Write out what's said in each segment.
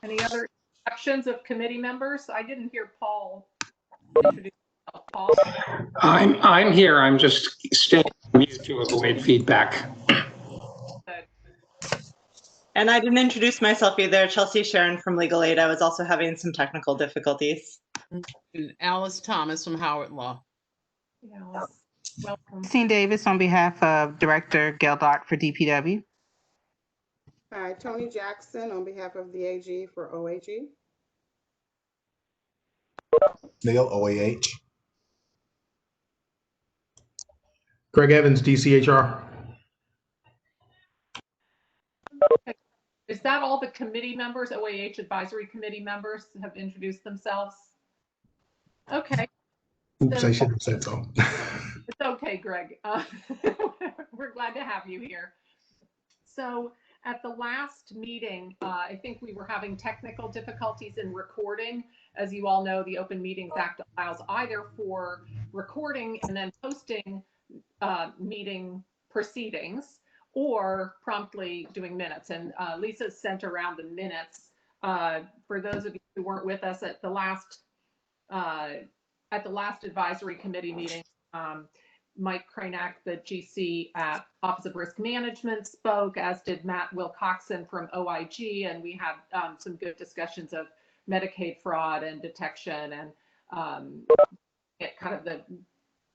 Any other introductions of committee members? I didn't hear Paul introduce himself. Paul? I'm here. I'm just staying on mute to avoid feedback. Good. And I didn't introduce myself either. Chelsea Sharon from Legal Aid. I was also having some technical difficulties. And Alice Thomas from Howard Law. Yeah, welcome. Christine Davis on behalf of Director Geldock for DPW. Hi, Tony Jackson on behalf of the AG for OAG. Neil, OAH. Greg Evans, DCHR. Is that all the committee members, OAH advisory committee members have introduced themselves? Okay. Oops, I shouldn't have said so. It's okay, Greg. We're glad to have you here. So at the last meeting, I think we were having technical difficulties in recording. As you all know, the Open Meetings Act allows either for recording and then posting meeting proceedings or promptly doing minutes. And Lisa sent around the minutes. For those of you who weren't with us at the last advisory committee meeting, Mike Kranak, the GC at Office of Risk Management, spoke, as did Matt Wilcoxon from OIG, and we had some good discussions of Medicaid fraud and detection and kind of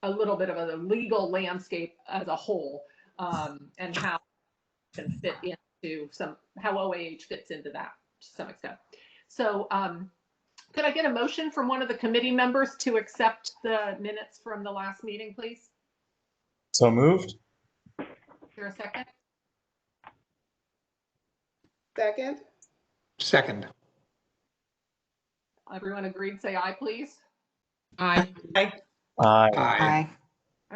a little bit of a legal landscape as a whole, and how it can fit into how OAH fits into that to some extent. So could I get a motion from one of the committee members to accept the minutes from the last meeting, please? So moved. Is there a second? Second. Second. Everyone agreed, say aye, please. Aye. Hi. Aye. Aye.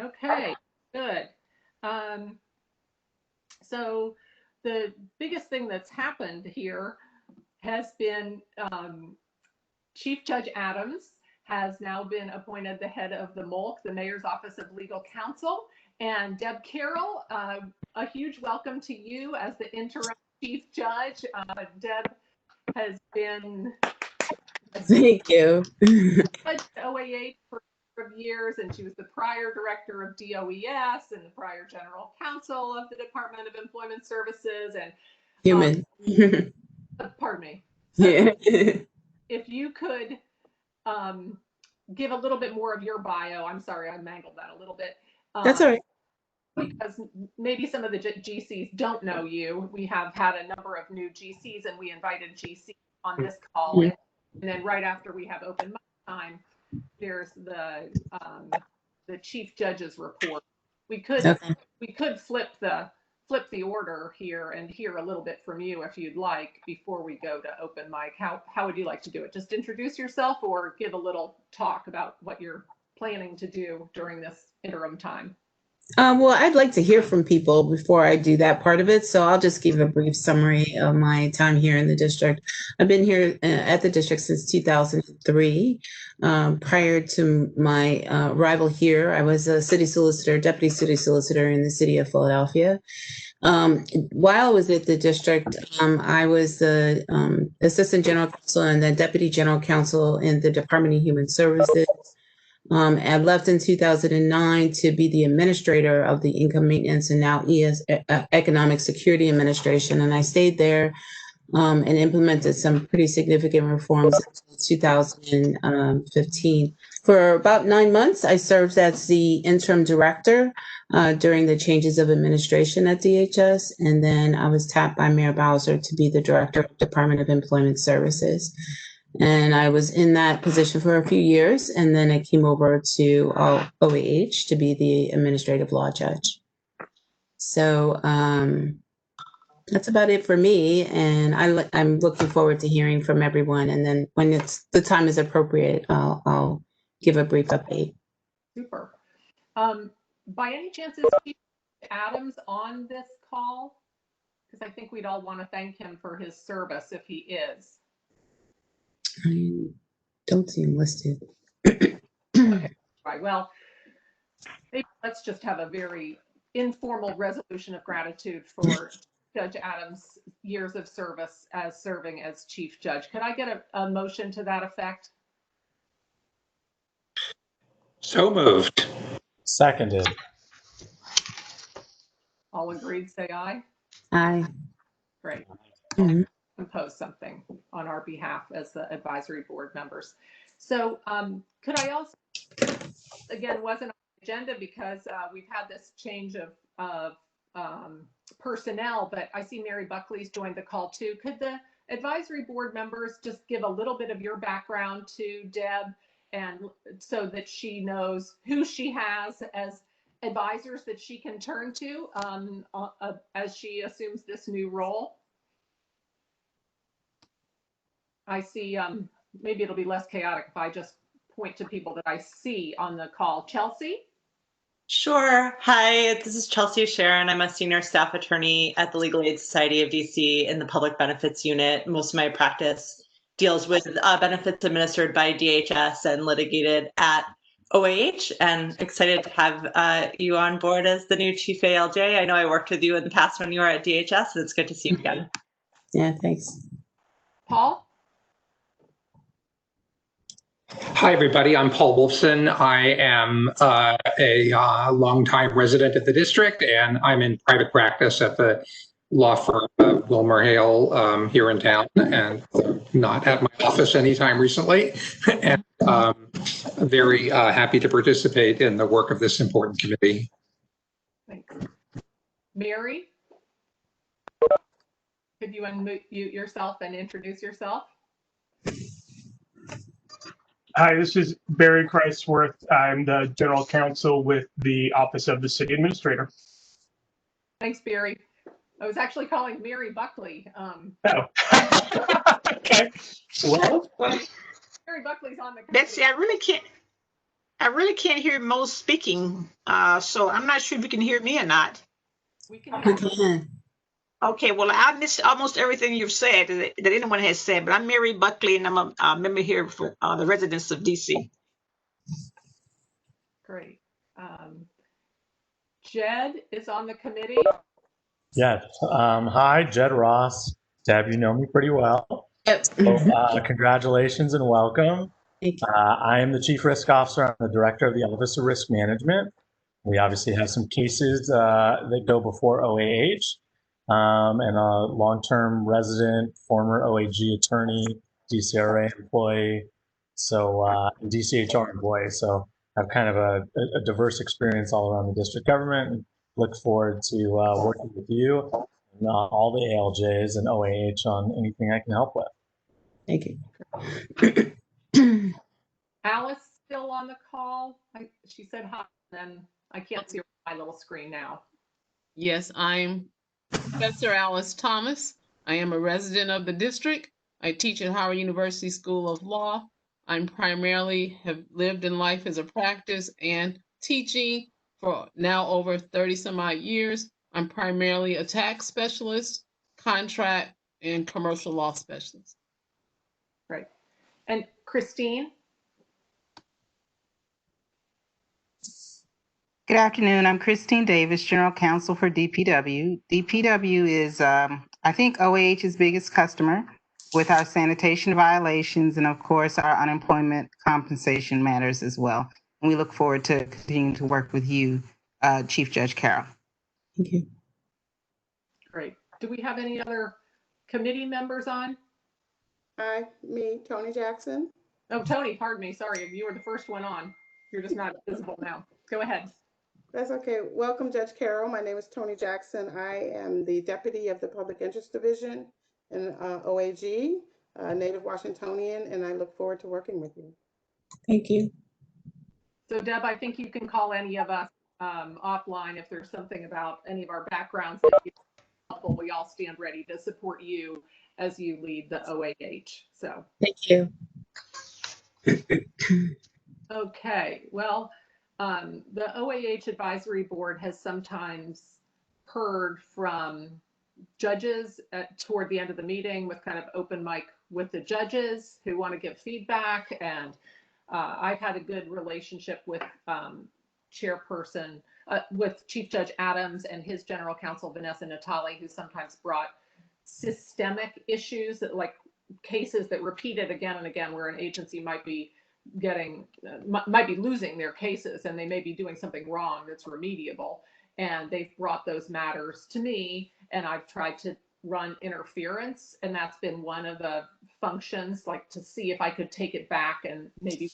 Okay, good. So the biggest thing that's happened here has been Chief Judge Adams has now been appointed the head of the MOLC, the Mayor's Office of Legal Counsel, and Deb Carroll, a huge welcome to you as the interim Chief Judge. Deb has been Thank you. at OAH for years, and she was the prior director of DOES and the prior general counsel of the Department of Employment Services. And Human. pardon me. So Yeah. if you could give a little bit more of your bio. I'm sorry, I mangled that a little bit. That's all right. Because maybe some of the GCs don't know you. We have had a number of new GCs, and we invited GCs on this call. Mhm. And then right after we have open mic time, there's the chief judge's report. We could flip the order here and hear a little bit from you if you'd like before we go to open mic. How would you like to do it? Just introduce yourself or give a little talk about what you're planning to do during this interim time? Well, I'd like to hear from people before I do that part of it. So I'll just give a brief summary of my time here in the district. I've been here at the district since 2003. Prior to my arrival here, I was a city solicitor, deputy city solicitor in the city of Philadelphia. While I was at the district, I was the assistant general counsel and the deputy general counsel in the Department of Human Services. I left in 2009 to be the administrator of the Income Maintenance and now Economic Security Administration. And I stayed there and implemented some pretty significant reforms in 2015. For about 9 months, I served as the interim director during the changes of administration at DHS. And then I was tapped by Mayor Bowser to be the director of Department of Employment Services. And I was in that position for a few years, and then I came over to OAH to be the administrative law judge. So that's about it for me, and I'm looking forward to hearing from everyone. And then when the time is appropriate, I'll give a brief update. Super. By any chance, is Chief Adams on this call? Because I think we'd all want to thank him for his service if he is. I don't see him listed. Okay. Right. Well, maybe let's just have a very informal resolution of gratitude for Judge Adams' years of service as serving as chief judge. Could I get a motion to that effect? So moved. Seconded. All agreed, say aye. Aye. Great. Mhm. Compose something on our behalf as the advisory board members. So could I also, again, wasn't on the agenda because we've had this change of personnel, but I see Mary Buckley's joined the call too. Could the advisory board members just give a little bit of your background to Deb, and so that she knows who she has as advisors that she can turn to as she assumes this new role? I see, maybe it'll be less chaotic if I just point to people that I see on the call. Chelsea? Sure. Hi, this is Chelsea Sharon. I'm a senior staff attorney at the Legal Aid Society of DC in the Public Benefits Unit. Most of my practice deals with benefits administered by DHS and litigated at OAH, and excited to have you on board as the new chief ALJ. I know I worked with you in the past when you were at DHS, and it's good to see you again. Yeah, thanks. Paul? Hi, everybody. I'm Paul Wolfson. I am a longtime resident of the district, and I'm in private practice at the law firm of Wilmer Hale here in town, and not at my office anytime recently. And very happy to participate in the work of this important committee. Thanks. Mary? Could you unmute yourself and introduce yourself? Hi, this is Barry Christworth. I'm the general counsel with the Office of the City Administrator. Thanks, Barry. I was actually calling Mary Buckley. Oh, okay. Well, Mary Buckley's on the committee. Betsy, I really can't hear Mo speaking. So I'm not sure if you can hear me or not. We can hear you. Okay, well, I missed almost everything you've said that anyone has said, but I'm Mary Buckley, and I'm a member here for the residents of DC. Great. Jed is on the committee. Yes. Hi, Jed Ross. Deb, you know me pretty well. Yep. So, congratulations and welcome. Thank you. I am the Chief Risk Officer. I'm the Director of the Office of Risk Management. We obviously have some cases that go before OAH. And a long-term resident, former OAG attorney, DCRA employee, so DCHR employee. So I have kind of a diverse experience all around the district government, and look forward to working with you and all the ALJs and OAH on anything I can help with. Thank you. Alice still on the call? She said hi, then I can't see my little screen now. Yes, I'm Professor Alice Thomas. I am a resident of the district. I teach at Howard University School of Law. I'm primarily have lived in life as a practice and teaching for now over 30 some odd years. I'm primarily a tax specialist, contract, and commercial law specialist. Right. And Christine? Good afternoon. I'm Christine Davis, General Counsel for DPW. DPW is, I think, OAH's biggest customer with our sanitation violations and, of course, our unemployment compensation matters as well. And we look forward to continuing to work with you, Chief Judge Carroll. Thank you. Great. Do we have any other committee members on? Hi, me, Tony Jackson. Oh, Tony, pardon me. Sorry, you were the first one on. You're just not visible now. Go ahead. That's okay. Welcome, Judge Carroll. My name is Tony Jackson. I am the Deputy of the Public Interest Division in OAG, native Washingtonian, and I look forward to working with you. Thank you. So Deb, I think you can call any of us offline if there's something about any of our backgrounds that you helpful. We all stand ready to support you as you lead the OAH. So Thank you. okay, well, the OAH Advisory Board has sometimes heard from judges toward the end of the meeting with kind of open mic with the judges who want to give feedback. And I've had a good relationship with Chairperson with Chief Judge Adams and his general counsel, Vanessa Natali, who sometimes brought systemic issues that like cases that repeated again and again, where an agency might be losing their cases and they may be doing something wrong that's remediable. And they've brought those matters to me, and I've tried to run interference, and that's been one of the functions, like to see if I could take it back and maybe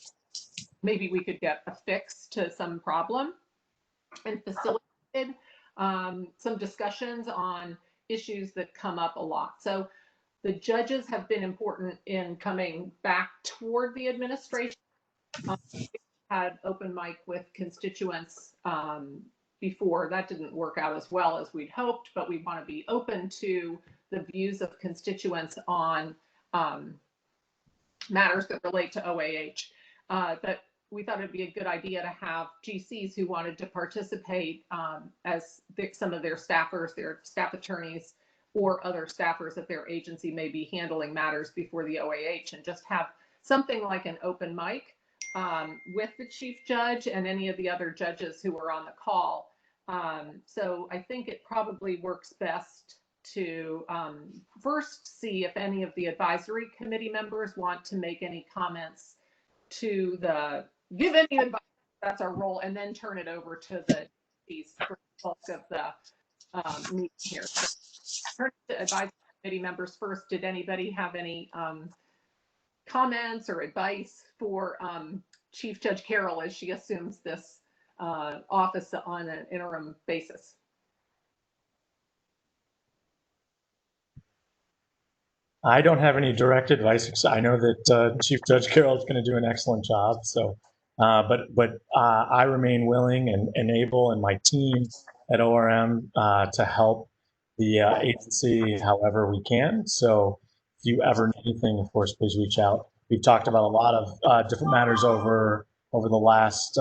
we could get a fix to some problem, and facilitated some discussions on issues that come up a lot. So the judges have been important in coming back toward the administration. Had open mic with constituents before. That didn't work out as well as we'd hoped, but we want to be open to the views of constituents on matters that relate to OAH. But we thought it'd be a good idea to have GCs who wanted to participate as some of their staffers, their staff attorneys, or other staffers at their agency may be handling matters before the OAH, and just have something like an open mic with the chief judge and any of the other judges who were on the call. So I think it probably works best to first see if any of the advisory committee members want to make any comments to give any advice. That's our role, and then turn it over to the bulk of the meeting here. So, turn to advisory committee members first. Did anybody have any comments or advice for Chief Judge Carroll as she assumes this office on an interim basis? I don't have any direct advice. I know that Chief Judge Carroll is going to do an excellent job. So, but I remain willing and able, and my team at ORM to help the agency however we can. So, if you ever need anything, of course, please reach out. We've talked about a lot of different matters over the last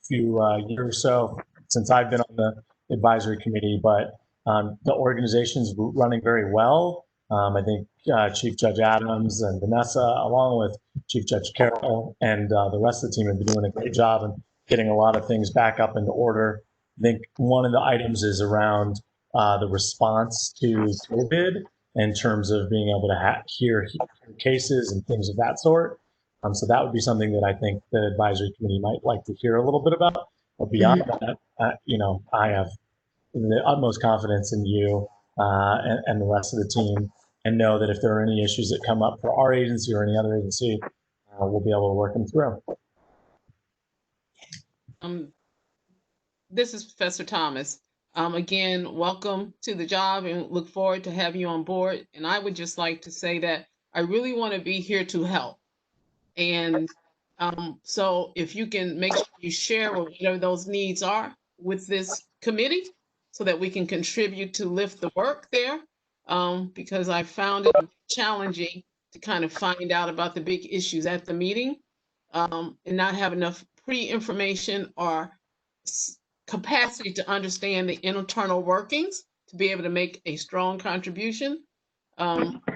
few years or so since I've been on the advisory committee, but the organization's running very well. I think Chief Judge Adams and Vanessa, along with Chief Judge Carroll and the rest of the team, have been doing a great job in getting a lot of things back up into order. I think one of the items is around the response to COVID in terms of being able to hear cases and things of that sort. So that would be something that I think the advisory committee might like to hear a little bit about. But beyond that, I have the utmost confidence in you and the rest of the team, and know that if there are any issues that come up for our agency or any other agency, we'll be able to work them through. This is Professor Thomas. Again, welcome to the job and look forward to having you on board. And I would just like to say that I really want to be here to help. And so if you can make sure you share whatever those needs are with this committee so that we can contribute to lift the work there, because I found it challenging to kind of find out about the big issues at the meeting and not have enough pre-information or capacity to understand the internal workings to be able to make a strong contribution.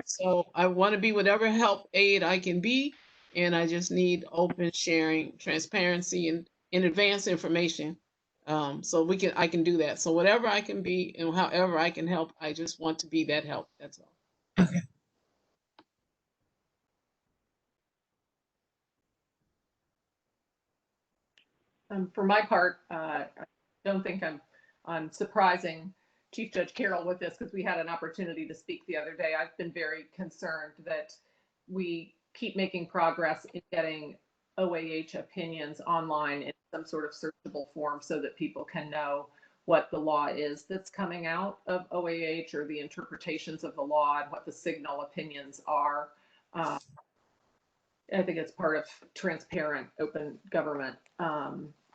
So I want to be whatever help aid I can be, and I just need open sharing, transparency, and in advance information. So I can do that. So whatever I can be and however I can help, I just want to be that help. That's all. Okay. For my part, I don't think I'm surprising Chief Judge Carroll with this, because we had an opportunity to speak the other day. I've been very concerned that we keep making progress in getting OAH opinions online in some sort of searchable form so that people can know what the law is that's coming out of OAH, or the interpretations of the law, and what the signal opinions are. I think it's part of transparent, open government.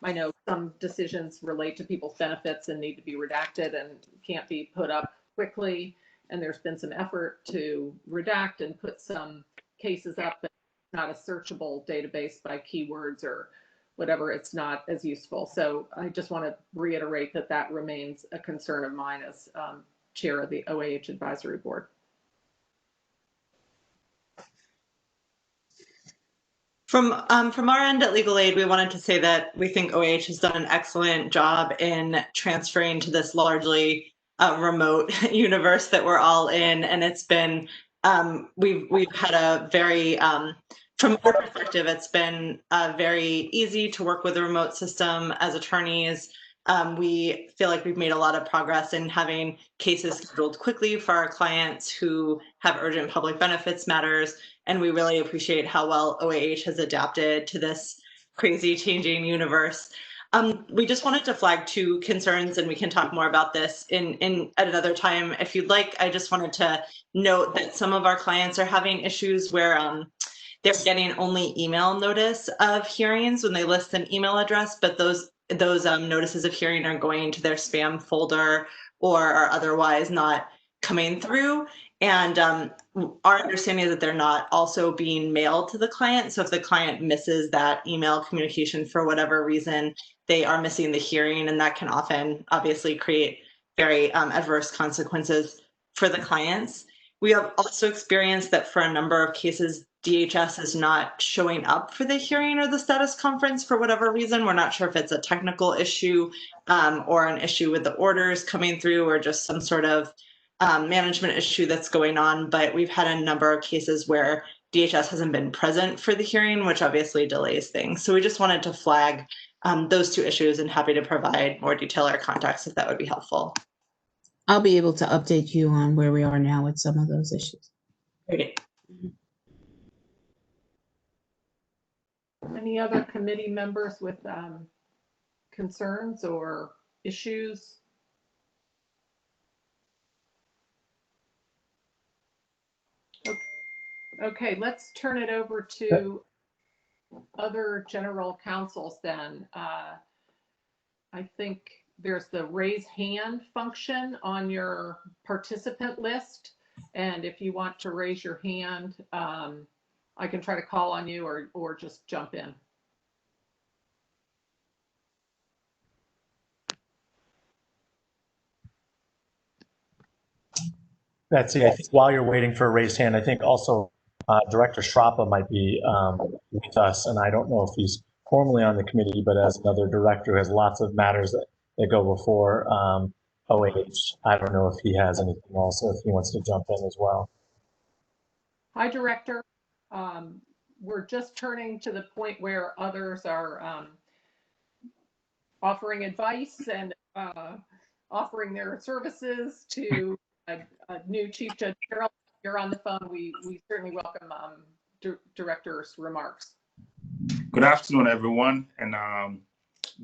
I know some decisions relate to people's benefits and need to be redacted and can't be put up quickly. And there's been some effort to redact and put some cases up, but not a searchable database by keywords or whatever. It's not as useful. So I just want to reiterate that that remains a concern of mine as chair of the OAH Advisory Board. From our end at Legal Aid, we wanted to say that we think OAH has done an excellent job in transferring to this largely remote universe that we're all in, and it's been we've had a very from our perspective, it's been very easy to work with a remote system as attorneys. We feel like we've made a lot of progress in having cases scheduled quickly for our clients who have urgent public benefits matters. And we really appreciate how well OAH has adapted to this crazy changing universe. We just wanted to flag 2 concerns, and we can talk more about this at another time if you'd like. I just wanted to note that some of our clients are having issues where they're getting only email notice of hearings when they list an email address, but those notices of hearing are going to their spam folder or are otherwise not coming through. And our understanding is that they're not also being mailed to the client. So if the client misses that email communication for whatever reason, they are missing the hearing, and that can often obviously create very adverse consequences for the clients. We have also experienced that for a number of cases, DHS is not showing up for the hearing or the status conference for whatever reason. We're not sure if it's a technical issue or an issue with the orders coming through or just some sort of management issue that's going on. But we've had a number of cases where DHS hasn't been present for the hearing, which obviously delays things. So we just wanted to flag those 2 issues, and happy to provide more detail or context if that would be helpful. I'll be able to update you on where we are now with some of those issues. Great. Any other committee members with concerns or issues? Okay, let's turn it over to other general counsels then. I think there's the raise hand function on your participant list. And if you want to raise your hand, I can try to call on you or just jump in. Betsy, I think while you're waiting for a raised hand, I think also Director Strappa might be with us, and I don't know if he's formally on the committee, but as another director who has lots of matters that go before OAH, I don't know if he has anything else or if he wants to jump in as well. Hi, Director. We're just turning to the point where others are offering advice and offering their services to a new Chief Judge Carroll. If you're on the phone, we certainly welcome Director's remarks. Good afternoon, everyone. And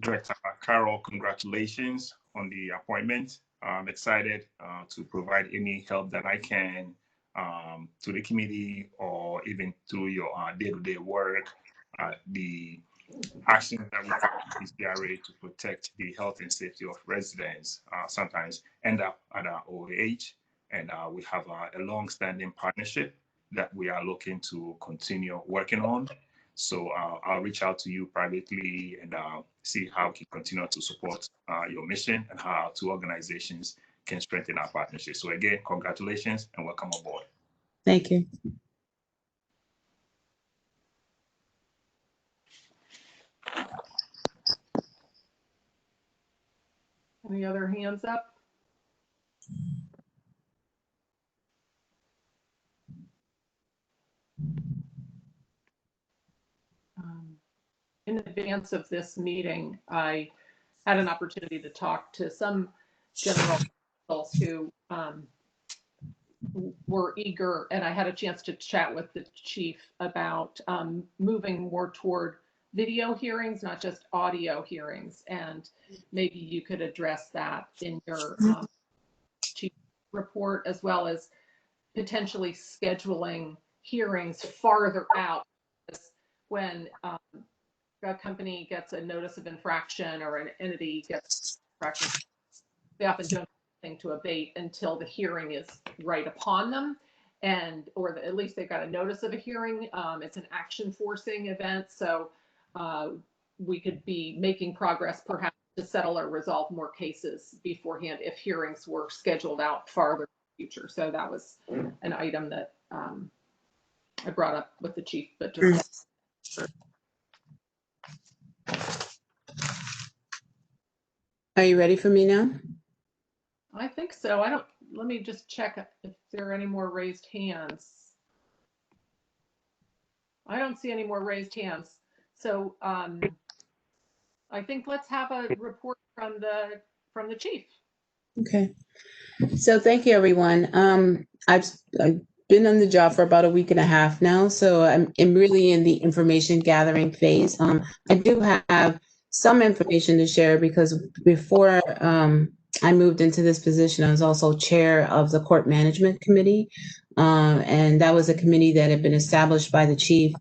Director Carroll, congratulations on the appointment. I'm excited to provide any help that I can to the committee or even through your day-to-day work. The actions that we take in PCRA to protect the health and safety of residents sometimes end up at our OAH, and we have a long-standing partnership that we are looking to continue working on. So I'll reach out to you privately and see how we can continue to support your mission and how our 2 organizations can strengthen our partnership. So again, congratulations and welcome aboard. Thank you. Any other hands up? In advance of this meeting, I had an opportunity to talk to some general counsels who were eager, and I had a chance to chat with the chief about moving more toward video hearings, not just audio hearings. And maybe you could address that in your chief report, as well as potentially scheduling hearings farther out. When a company gets a notice of infraction or an entity gets infraction, they often don't have anything to abate until the hearing is right upon them, and or at least they got a notice of a hearing. It's an action forcing event, so we could be making progress perhaps to settle or resolve more cases beforehand if hearings were scheduled out farther in the future. So that was an item that I brought up with the chief, but just Are you ready for me now? I think so. Let me just check if there are any more raised hands. I don't see any more raised hands. So I think let's have a report from the chief. Okay. So thank you, everyone. I've been on the job for about a week and a half now, so I'm really in the information gathering phase. I do have some information to share because before I moved into this position, I was also chair of the Court Management Committee, and that was a committee that had been established by the chief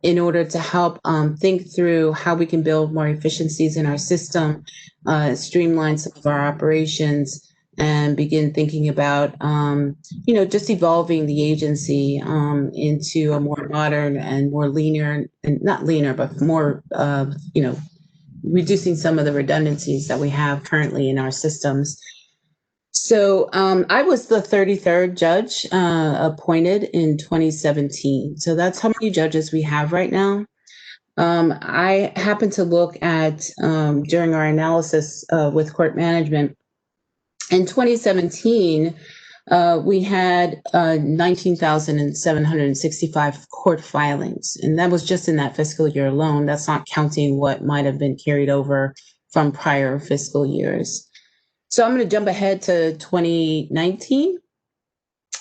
in order to help think through how we can build more efficiencies in our system, streamline some of our operations, and begin thinking about, just evolving the agency into a more modern and more leaner, and not leaner, but more, reducing some of the redundancies that we have currently in our systems. So I was the 33rd judge appointed in 2017. So that's how many judges we have right now. I happened to look at, during our analysis with court management, in 2017, we had 19,765 court filings, and that was just in that fiscal year alone. That's not counting what might have been carried over from prior fiscal years. So I'm going to jump ahead to 2019.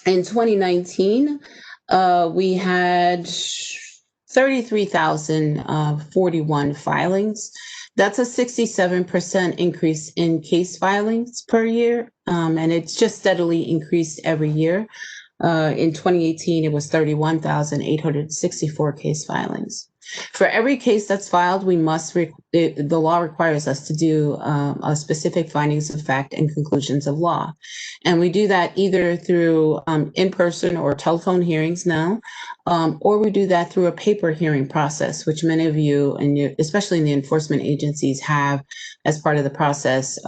In 2019, we had 33,041 filings. That's a 67% increase in case filings per year, and it's just steadily increased every year. In 2018, it was 31,864 case filings. For every case that's filed, we must, the law requires us to do a specific findings of fact and conclusions of law. And we do that either through in-person or telephone hearings now, or we do that through a paper hearing process, which many of you, and especially in the enforcement agencies, have as part of the process,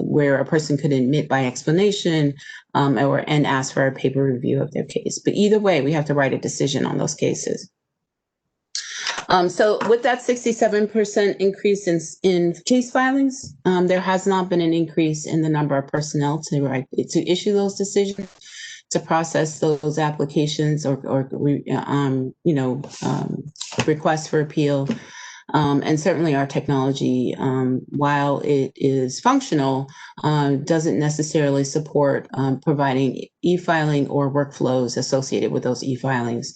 where a person could admit by explanation and ask for a paper review of their case. But either way, we have to write a decision on those cases. So with that 67% increase in case filings, there has not been an increase in the number of personnel to issue those decisions, to process those applications or requests for appeal. And certainly our technology, while it is functional, doesn't necessarily support providing e-filing or workflows associated with those e-filings,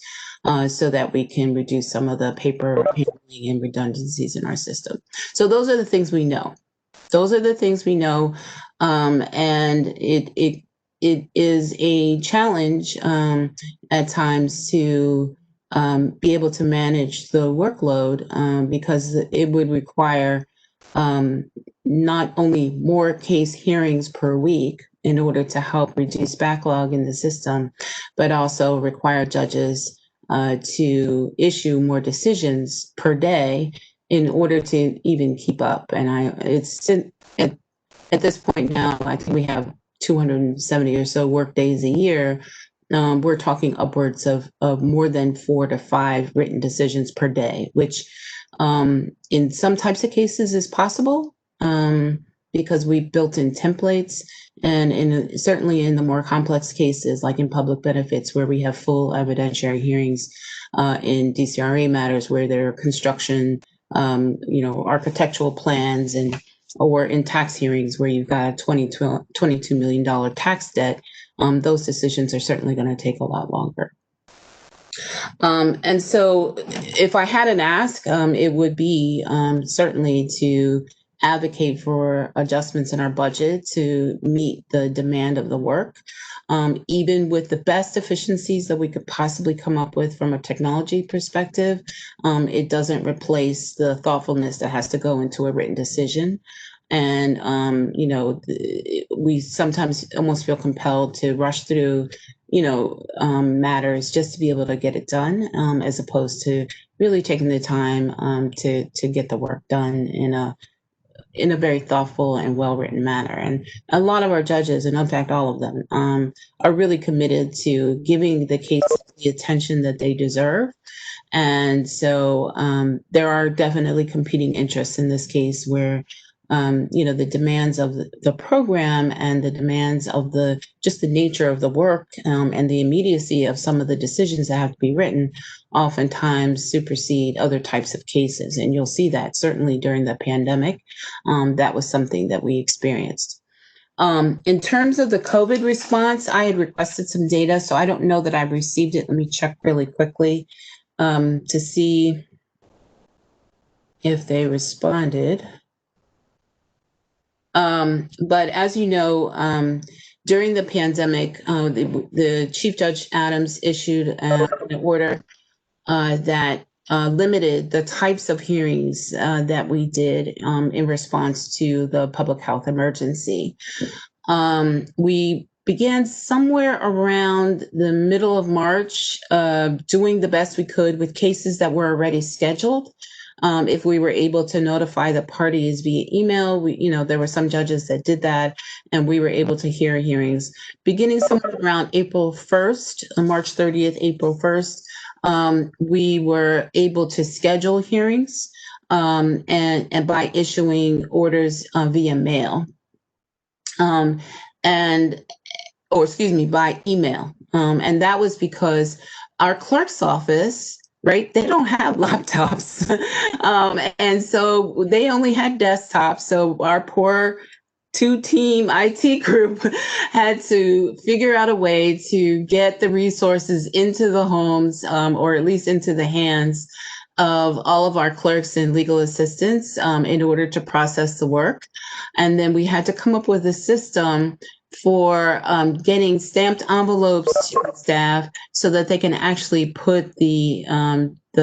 so that we can reduce some of the paper handling and redundancies in our system. So those are the things we know. Those are the things we know, and it is a challenge at times to be able to manage the workload, because it would require not only more case hearings per week in order to help reduce backlog in the system, but also require judges to issue more decisions per day in order to even keep up. And it's at this point now, I think we have 270 or so work days a year. We're talking upwards of more than 4 to 5 written decisions per day, which in some types of cases is possible because we've built in templates, and certainly in the more complex cases, like in public benefits, where we have full evidentiary hearings, in DCRA matters where there are construction, architectural plans, or in tax hearings where you've got a $22 million tax debt. Those decisions are certainly going to take a lot longer. And so if I had an ask, it would be certainly to advocate for adjustments in our budget to meet the demand of the work. Even with the best efficiencies that we could possibly come up with from a technology perspective, it doesn't replace the thoughtfulness that has to go into a written decision. And, we sometimes almost feel compelled to rush through, matters just to be able to get it done, as opposed to really taking the time to get the work done in a very thoughtful and well-written manner. And a lot of our judges, and in fact, all of them, are really committed to giving the case the attention that they deserve, And so there are definitely competing interests in this case where the demands of the program and the demands of just the nature of the work and the immediacy of some of the decisions that have to be written oftentimes supersede other types of cases. And you'll see that certainly during the pandemic. That was something that we experienced. In terms of the COVID response, I had requested some data, so I don't know that I've received it. Let me check really quickly to see if they responded. But as you know, during the pandemic, the Chief Judge Adams issued an order that limited the types of hearings that we did in response to the public health emergency. We began somewhere around the middle of March, doing the best we could with cases that were already scheduled. If we were able to notify the parties via email, there were some judges that did that, and we were able to hear hearings beginning somewhere around April 1st, March 30th, April 1st. We were able to schedule hearings and by issuing orders via mail, by email. And that was because our clerk's office, right, they don't have laptops. And so they only had desktops. So our poor two-team IT group had to figure out a way to get the resources into the homes, or at least into the hands of all of our clerks and legal assistants in order to process the work. And then we had to come up with a system for getting stamped envelopes to staff so that they can actually put the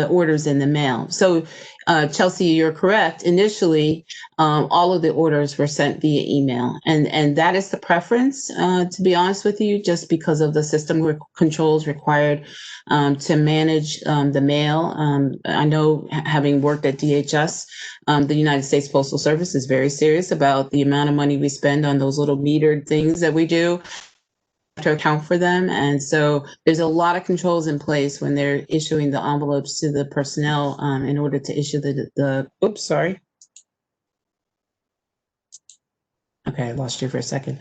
orders in the mail. So Chelsea, you're correct. Initially, all of the orders were sent via email, and that is the preference, to be honest with you, just because of the system controls required to manage the mail. I know, having worked at DHS, the United States Postal Service is very serious about the amount of money we spend on those little metered things that we do to account for them. And so there's a lot of controls in place when they're issuing the envelopes to the personnel in order to issue oops, sorry. Okay, I lost you for a second.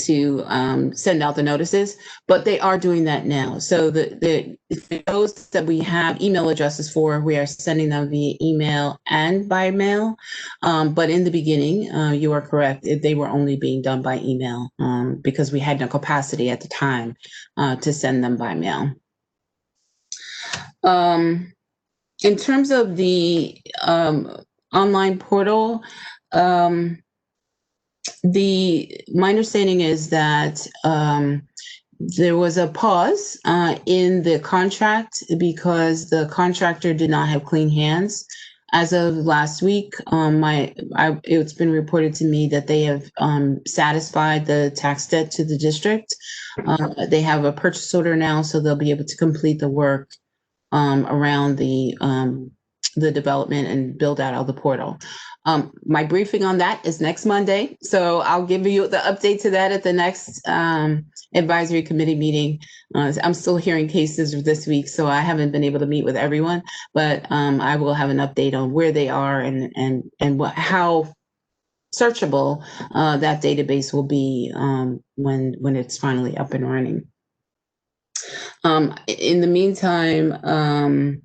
To send out the notices, but they are doing that now. So those that we have email addresses for, we are sending them via email and by mail. But in the beginning, you are correct, they were only being done by email because we had no capacity at the time to send them by mail. In terms of the online portal, my understanding is that there was a pause in the contract because the contractor did not have clean hands. As of last week, it's been reported to me that they have satisfied the tax debt to the district. They have a purchase order now, so they'll be able to complete the work around the development and build out of the portal. My briefing on that is next Monday, so I'll give you the update to that at the next advisory committee meeting. I'm still hearing cases this week, so I haven't been able to meet with everyone, but I will have an update on where they are and how searchable that database will be when it's finally up and running. In the meantime,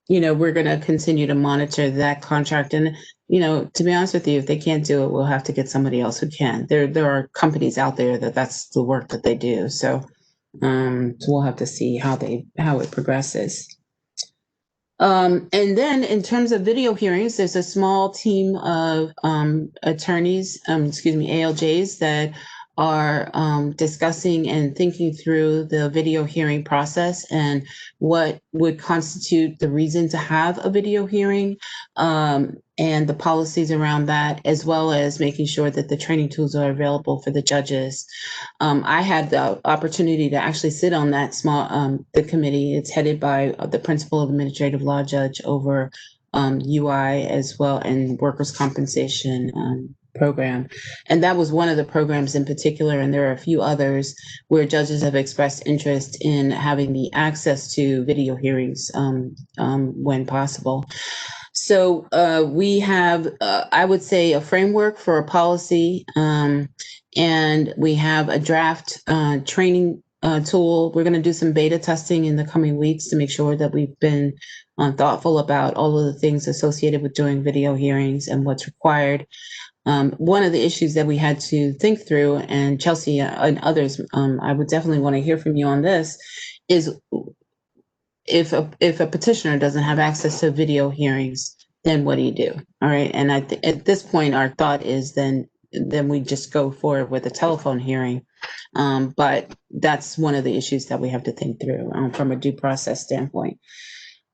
we're going to continue to monitor that contract. And, to be honest with you, if they can't do it, we'll have to get somebody else who can. There are companies out there that's the work that they do. So we'll have to see how it progresses. And then in terms of video hearings, there's a small team of attorneys, ALJs that are discussing and thinking through the video hearing process and what would constitute the reason to have a video hearing and the policies around that, as well as making sure that the training tools are available for the judges. I had the opportunity to actually sit on that the committee. It's headed by the principal administrative law judge over UI as well, and workers' compensation program. And that was one of the programs in particular, and there are a few others where judges have expressed interest in having the access to video hearings when possible. So we have, I would say, a framework for a policy, and we have a draft training tool. We're going to do some beta testing in the coming weeks to make sure that we've been thoughtful about all of the things associated with doing video hearings and what's required. One of the issues that we had to think through, and Chelsea and others, I would definitely want to hear from you on this, is if a petitioner doesn't have access to video hearings, then what do you do? All right. And at this point, our thought is then we just go forward with a telephone hearing. But that's one of the issues that we have to think through from a due process standpoint.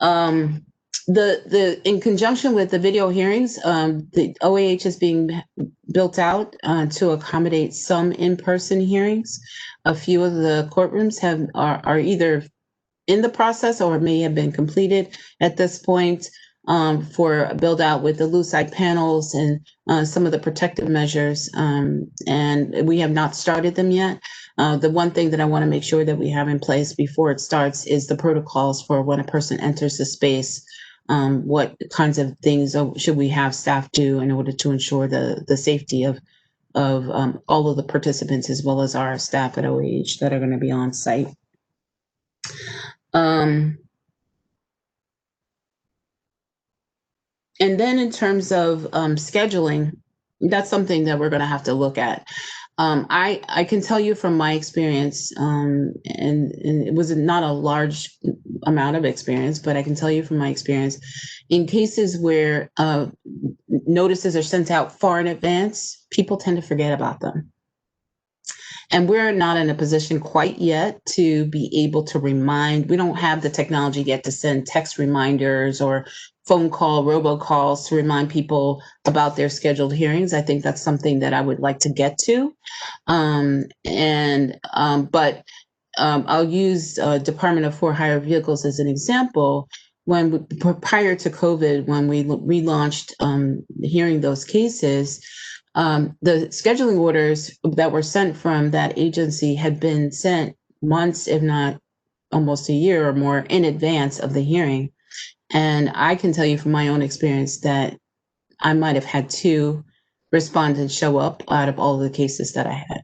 In conjunction with the video hearings, the OAH is being built out to accommodate some in-person hearings. A few of the courtrooms are either in the process or may have been completed at this point for a build out with the Lucite panels and some of the protective measures. And we have not started them yet. The one thing that I want to make sure that we have in place before it starts is the protocols for when a person enters the space. What kinds of things should we have staff do in order to ensure the safety of all of the participants as well as our staff at OAH that are going to be on site. And then in terms of scheduling, that's something that we're going to have to look at. I can tell you from my experience, and it was not a large amount of experience, but I can tell you from my experience, in cases where notices are sent out far in advance, people tend to forget about them. And we're not in a position quite yet to be able to remind. We don't have the technology yet to send text reminders or phone call, robocalls to remind people about their scheduled hearings. I think that's something that I would like to get to. But I'll use Department of For-Hire Vehicles as an example. Prior to COVID, when we relaunched hearing those cases, the scheduling orders that were sent from that agency had been sent months, if not almost a year or more in advance of the hearing. And I can tell you from my own experience that I might have had 2 respondents show up out of all the cases that I had.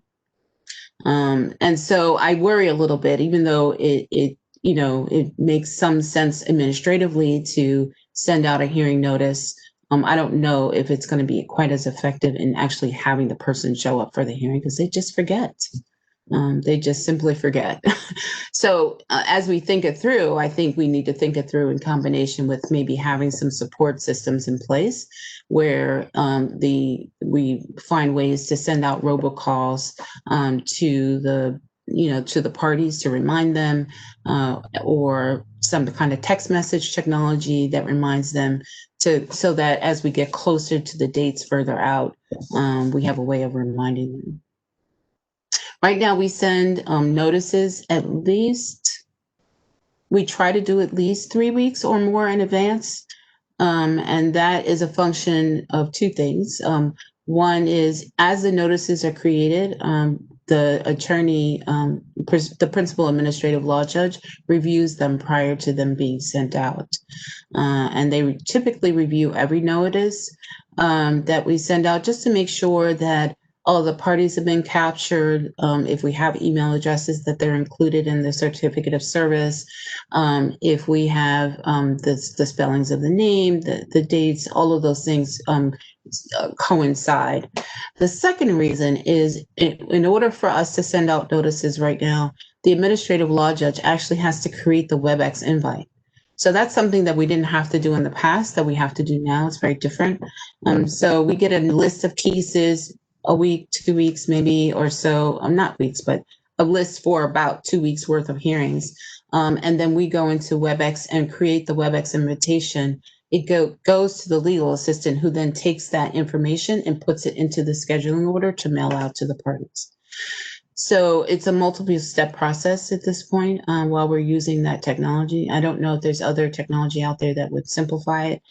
And so I worry a little bit, even though it makes some sense administratively to send out a hearing notice. I don't know if it's going to be quite as effective in actually having the person show up for the hearing because they just forget. They just simply forget. So as we think it through, I think we need to think it through in combination with maybe having some support systems in place where we find ways to send out robocalls to the parties to remind them, or some kind of text message technology that reminds them so that as we get closer to the dates further out, we have a way of reminding them. Right now, we send notices we try to do at least 3 weeks or more in advance. And that is a function of 2 things. One is as the notices are created, the attorney, the principal administrative law judge reviews them prior to them being sent out. And they typically review every notice that we send out just to make sure that all the parties have been captured. If we have email addresses, that they're included in the certificate of service. If we have the spellings of the name, the dates, all of those things coincide. The second reason is in order for us to send out notices right now, the administrative law judge actually has to create the WebEx invite. So that's something that we didn't have to do in the past that we have to do now. It's very different. So we get a list of cases, a week, 2 weeks maybe or so, not weeks, but a list for about 2 weeks worth of hearings. And then we go into WebEx and create the WebEx invitation. It goes to the legal assistant who then takes that information and puts it into the scheduling order to mail out to the parties. So it's a multiple step process at this point while we're using that technology. I don't know if there's other technology out there that would simplify it,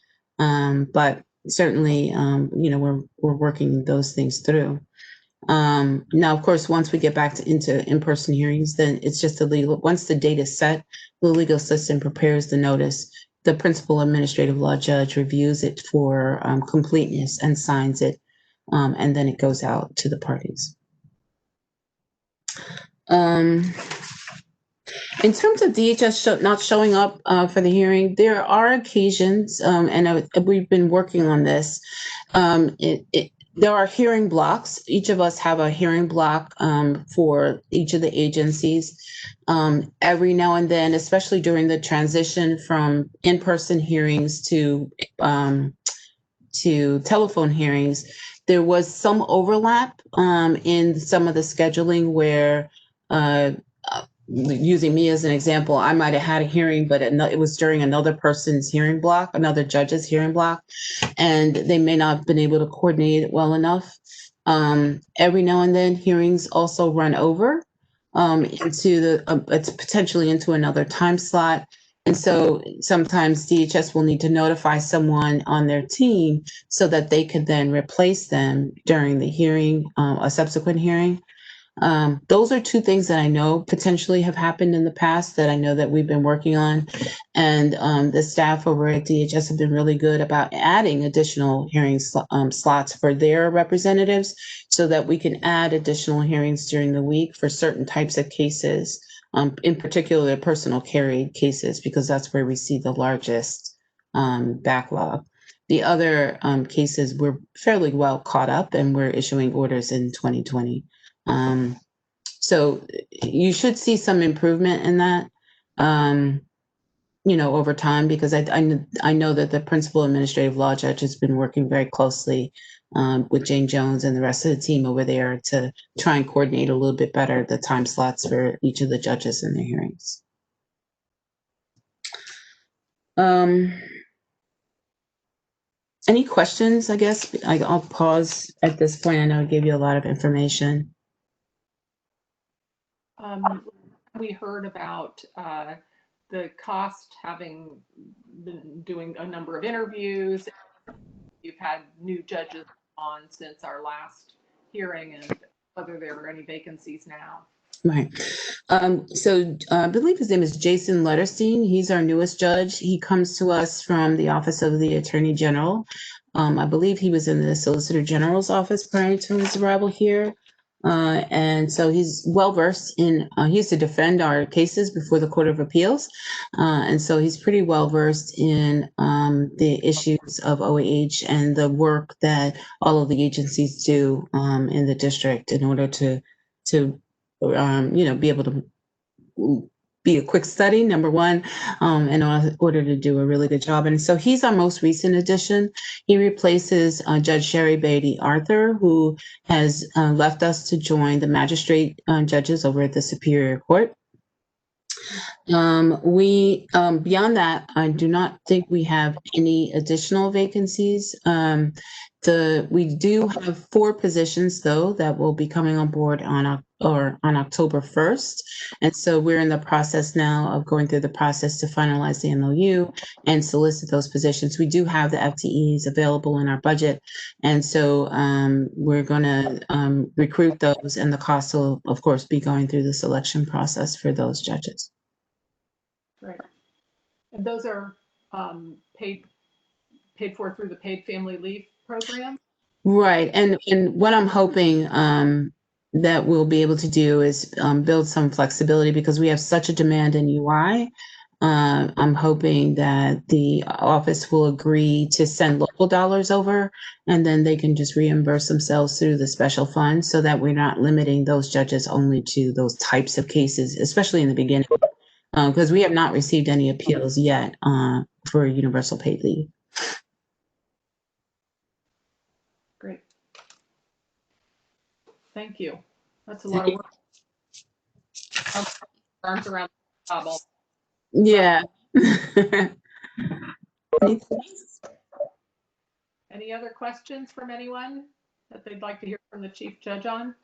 but certainly, we're working those things through. Now, of course, once we get back into in-person hearings, then it's just once the date is set, the legal assistant prepares the notice. The principal administrative law judge reviews it for completeness and signs it, and then it goes out to the parties. In terms of DHS not showing up for the hearing, there are occasions, and we've been working on this. There are hearing blocks. Each of us have a hearing block for each of the agencies. Every now and then, especially during the transition from in-person hearings to telephone hearings, there was some overlap in some of the scheduling where, using me as an example, I might have had a hearing, but it was during another person's hearing block, another judge's hearing block, and they may not have been able to coordinate it well enough. Every now and then, hearings also run over it's potentially into another time slot. And so sometimes DHS will need to notify someone on their team so that they can then replace them during the hearing, a subsequent hearing. Those are two things that I know potentially have happened in the past that I know that we've been working on. And the staff over at DHS have been really good about adding additional hearing slots for their representatives so that we can add additional hearings during the week for certain types of cases, in particular the personal carry cases, because that's where we see the largest backlog. The other cases, we're fairly well caught up and we're issuing orders in 2020. So you should see some improvement in that, over time, because I know that the principal administrative law judge has been working very closely with Jane Jones and the rest of the team over there to try and coordinate a little bit better the time slots for each of the judges in their hearings. Any questions? I guess I'll pause at this point. I know I gave you a lot of information. We heard about the cost, having been doing a number of interviews. You've had new judges on since our last hearing, and whether there are any vacancies now. Right. So I believe his name is Jason Letterstein. He's our newest judge. He comes to us from the Office of the Attorney General. I believe he was in the Solicitor General's office prior to his arrival here. And so he's well-versed in, he used to defend our cases before the Court of Appeals. And so he's pretty well-versed in the issues of OAH and the work that all of the agencies do in the district in order to be able to be a quick study, number one, in order to do a really good job. And so he's our most recent addition. He replaces Judge Sherry Beatty Arthur, who has left us to join the magistrate judges over at the Superior Court. Beyond that, I do not think we have any additional vacancies. We do have 4 positions, though, that will be coming on board on October 1st. And so we're in the process now of going through the process to finalize the MOU and solicit those positions. We do have the FTEs available in our budget. And so we're going to recruit those, and the cost will, of course, be going through the selection process for those judges. Right. And those are paid for through the paid family leave program? Right. And what I'm hoping that we'll be able to do is build some flexibility, because we have such a demand in UI. I'm hoping that the office will agree to send local dollars over, and then they can just reimburse themselves through the special fund, so that we're not limiting those judges only to those types of cases, especially in the beginning, because we have not received any appeals yet for universal paid leave. Great. Thank you. That's a lot of work. Arms around the table. Yeah. Any other questions from anyone that they'd like to hear from the Chief Judge on?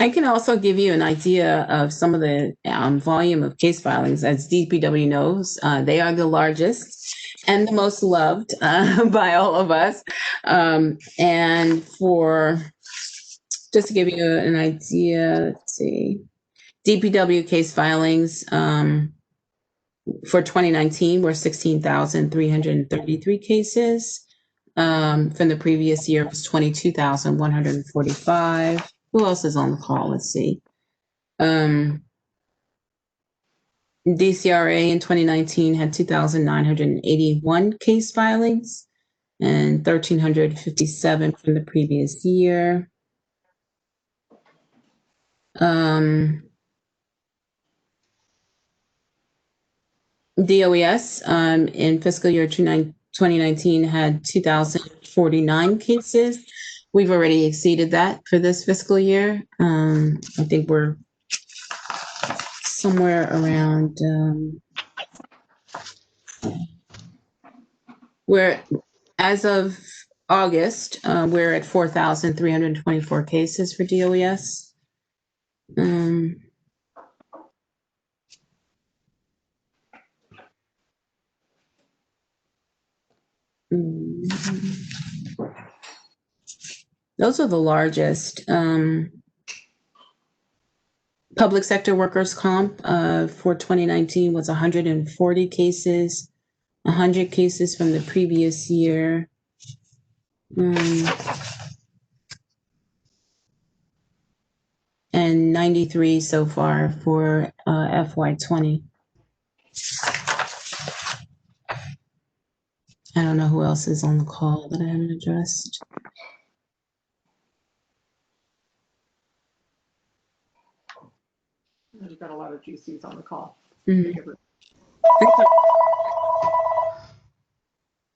I can also give you an idea of some of the volume of case filings. As DPW knows, they are the largest. and the most loved by all of us. And for, just to give you an idea, let's see, DPW case filings for 2019 were 16,333 cases. From the previous year was 22,145. Who else is on the call? Let's see. DCRA in 2019 had 2,981 case filings and 1,357 from the previous year. DOES in fiscal year 2019 had 2,049 cases. We've already exceeded that for this fiscal year. I think we're somewhere around, as of August, we're at 4,324 cases for DOES. Those are the largest. Public sector workers' comp for 2019 was 140 cases, 100 cases from the previous year. And 93 so far for FY20. I don't know who else is on the call that I haven't addressed. We've got a lot of GCs on the call. Mm-hmm.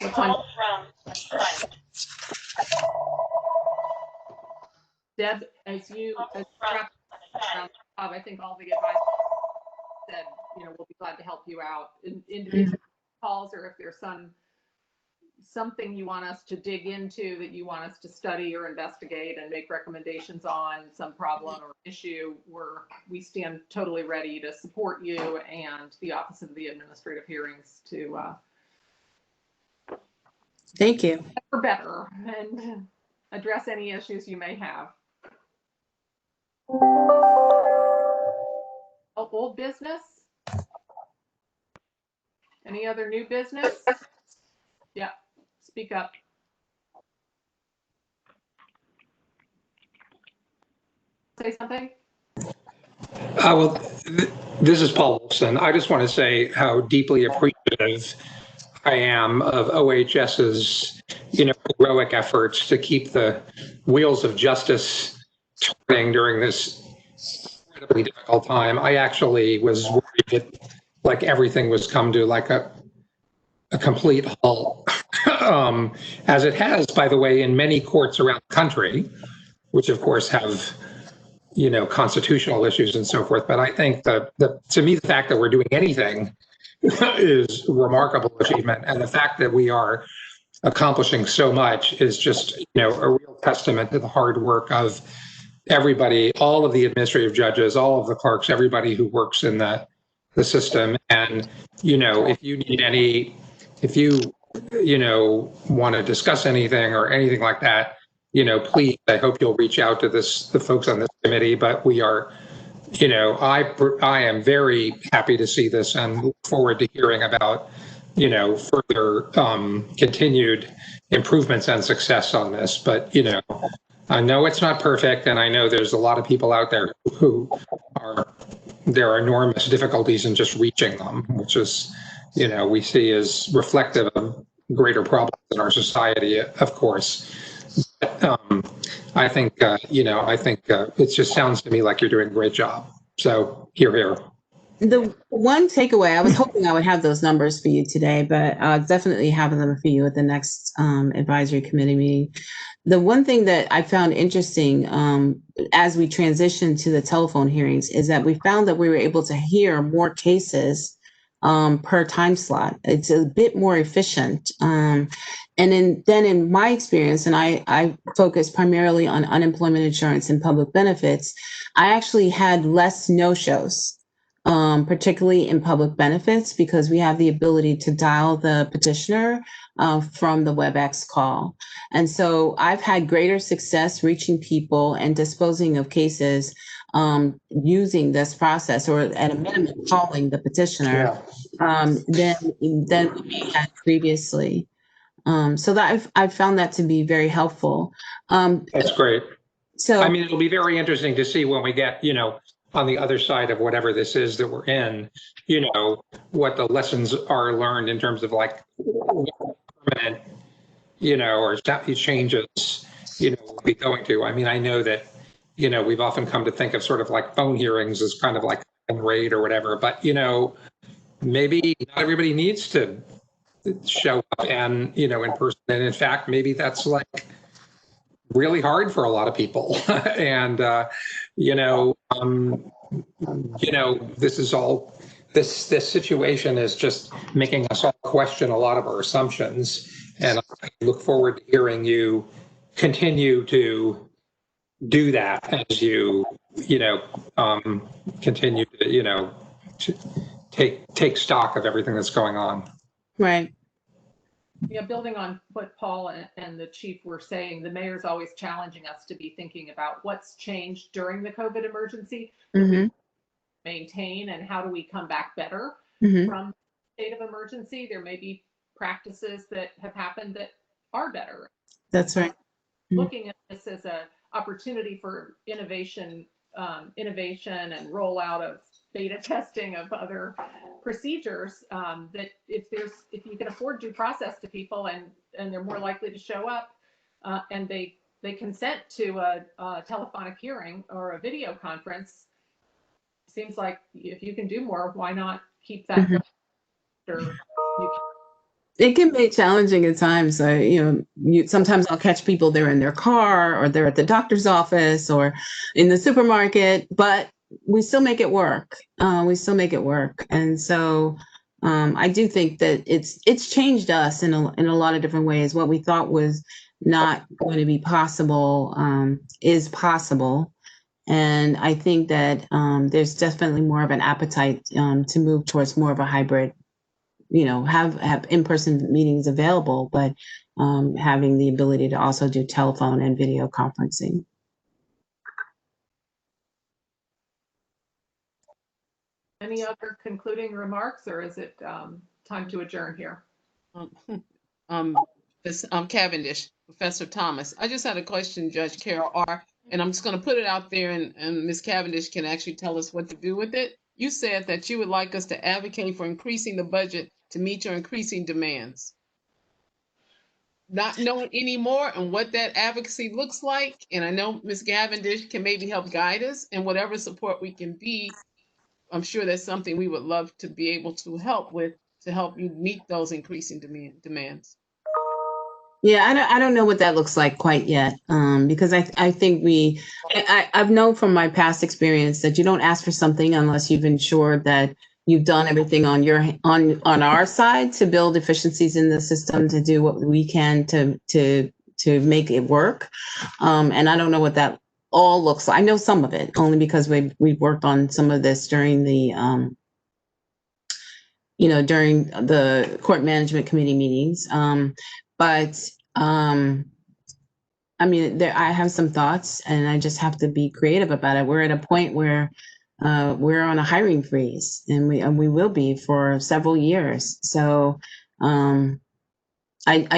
What's on? Deb, as I think all the advisors said, we'll be glad to help you out in individual calls, or if there's something you want us to dig into that you want us to study or investigate and make recommendations on, some problem or issue, we stand totally ready to support you and the Office of the Administrative Hearings to thank you for better and address any issues you may have. Old business? Any other new business? Yeah. Speak up. Say something. Well, this is Paul Wolfson. I just want to say how deeply appreciative I am of OHS's, heroic efforts to keep the wheels of justice turning during this incredibly difficult time. I actually was worried that everything was come to a complete halt, as it has, by the way, in many courts around the country, which of course have, constitutional issues and so forth. But I think to me, the fact that we're doing anything is a remarkable achievement. And the fact that we are accomplishing so much is just, a real testament to the hard work of everybody, all of the administrative judges, all of the clerks, everybody who works in the system. And, if you want to discuss anything or anything like that, please, I hope you'll reach out to the folks on this committee. But we are, I am very happy to see this and look forward to hearing about, further continued improvements and success on this. But, I know it's not perfect, and I know there's a lot of people out there there are enormous difficulties in just reaching them, which is, we see as reflective of greater problems in our society, of course. But, I think, it just sounds to me like you're doing a great job. So here. The one takeaway, I was hoping I would have those numbers for you today, but I'll definitely have them for you at the next advisory committee meeting. The one thing that I found interesting as we transition to the telephone hearings is that we found that we were able to hear more cases per time slot. It's a bit more efficient. And then in my experience, and I focus primarily on unemployment insurance and public benefits, I actually had less no-shows particularly in public benefits, because we have the ability to dial the petitioner from the WebEx call. And so I've had greater success reaching people and disposing of cases using this process, or at a minimum calling the petitioner, than we had previously. So that I've found that to be very helpful. That's great. So I mean, it'll be very interesting to see when we get, on the other side of whatever this is that we're in, what the lessons are learned in terms of like permanent, or changes, we'll be going to. I mean, I know that, we've often come to think of sort of like phone hearings as kind of like a raid or whatever, but, maybe not everybody needs to show up and, in person. And in fact, maybe that's like really hard for a lot of people. And, this is all, this situation is just making us all question a lot of our assumptions. And I look forward to hearing you continue to do that as you, continue to, to take stock of everything that's going on. right. Yeah, building on what Paul and the chief were saying, the mayor's always challenging us to be thinking about what's changed during the COVID emergency, maintain, and how do we come back better from the state of emergency. There may be practices that have happened that are better. That's right. Looking at this as an opportunity for innovation and rollout of beta testing of other procedures, that if you can afford due process to people and they're more likely to show up, and they consent to a telephonic hearing or a video conference, seems like if you can do more, why not keep that going? It can be challenging at times. Sometimes I'll catch people, they're in their car or they're at the doctor's office or in the supermarket, but we still make it work. And so I do think that it's changed us in a lot of different ways. What we thought was not going to be possible is possible. And I think that there's definitely more of an appetite to move towards more of a hybrid, have in-person meetings available, but having the ability to also do telephone and video conferencing. Any other concluding remarks, or is it time to adjourn here? Cavendish, Professor Thomas. I just had a question, Judge Carroll, and I'm just going to put it out there, and Ms. Cavendish can actually tell us what to do with it. You said that you would like us to advocate for increasing the budget to meet your increasing demands. Not knowing anymore and what that advocacy looks like, and I know Ms. Cavendish can maybe help guide us, and whatever support we can be, I'm sure that's something we would love to be able to help with, to help you meet those increasing demands. Yeah, I don't know what that looks like quite yet, because I think I've known from my past experience that you don't ask for something unless you've ensured that you've done everything on our side to build efficiencies in the system, to do what we can to make it work. And I don't know what that all looks like. I know some of it only because we've worked on some of this during the during the court management committee meetings. But I mean, I have some thoughts, and I just have to be creative about it. We're at a point where we're on a hiring freeze, and we will be for several years. So I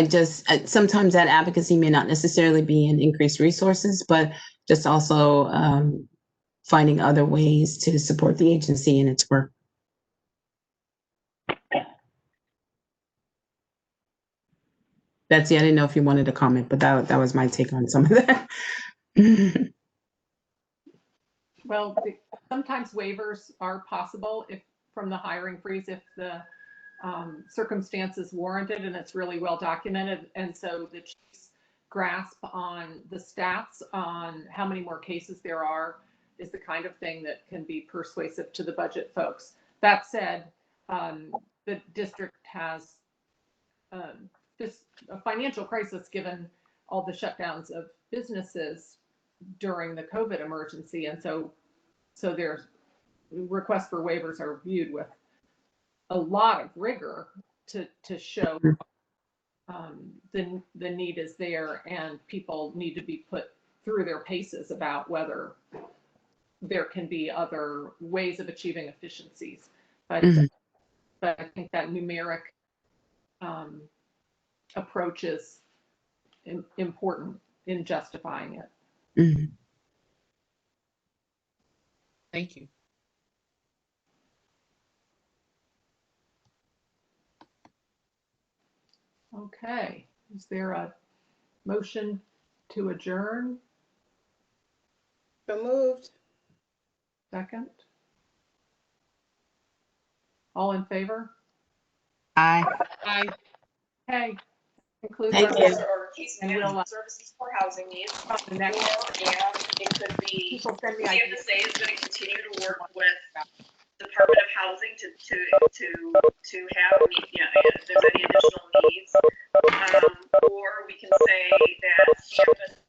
just sometimes that advocacy may not necessarily be in increased resources, but just also finding other ways to support the agency in its work. Betsy, I didn't know if you wanted to comment, but that was my take on some of that. Well, sometimes waivers are possible from the hiring freeze if the circumstances warranted and it's really well documented. And so the chief's grasp on the stats on how many more cases there are is the kind of thing that can be persuasive to the budget folks. That said, the district has just a financial crisis given all the shutdowns of businesses during the COVID emergency. And so there's requests for waivers are viewed with a lot of rigor to show the need is there, and people need to be put through their paces about whether there can be other ways of achieving efficiencies. But I think that numeric approach is important in justifying it. Thank you. Okay, is there a motion to adjourn? So moved. Second? All in favor? Aye. Aye. Okay, concludes Thank our you. Or case And we'll, management services for housing needs. the next And it could be, people send me ideas. CFSA is going to continue to work with Department of Housing to have, if there's any additional needs. Or we can say that CFSA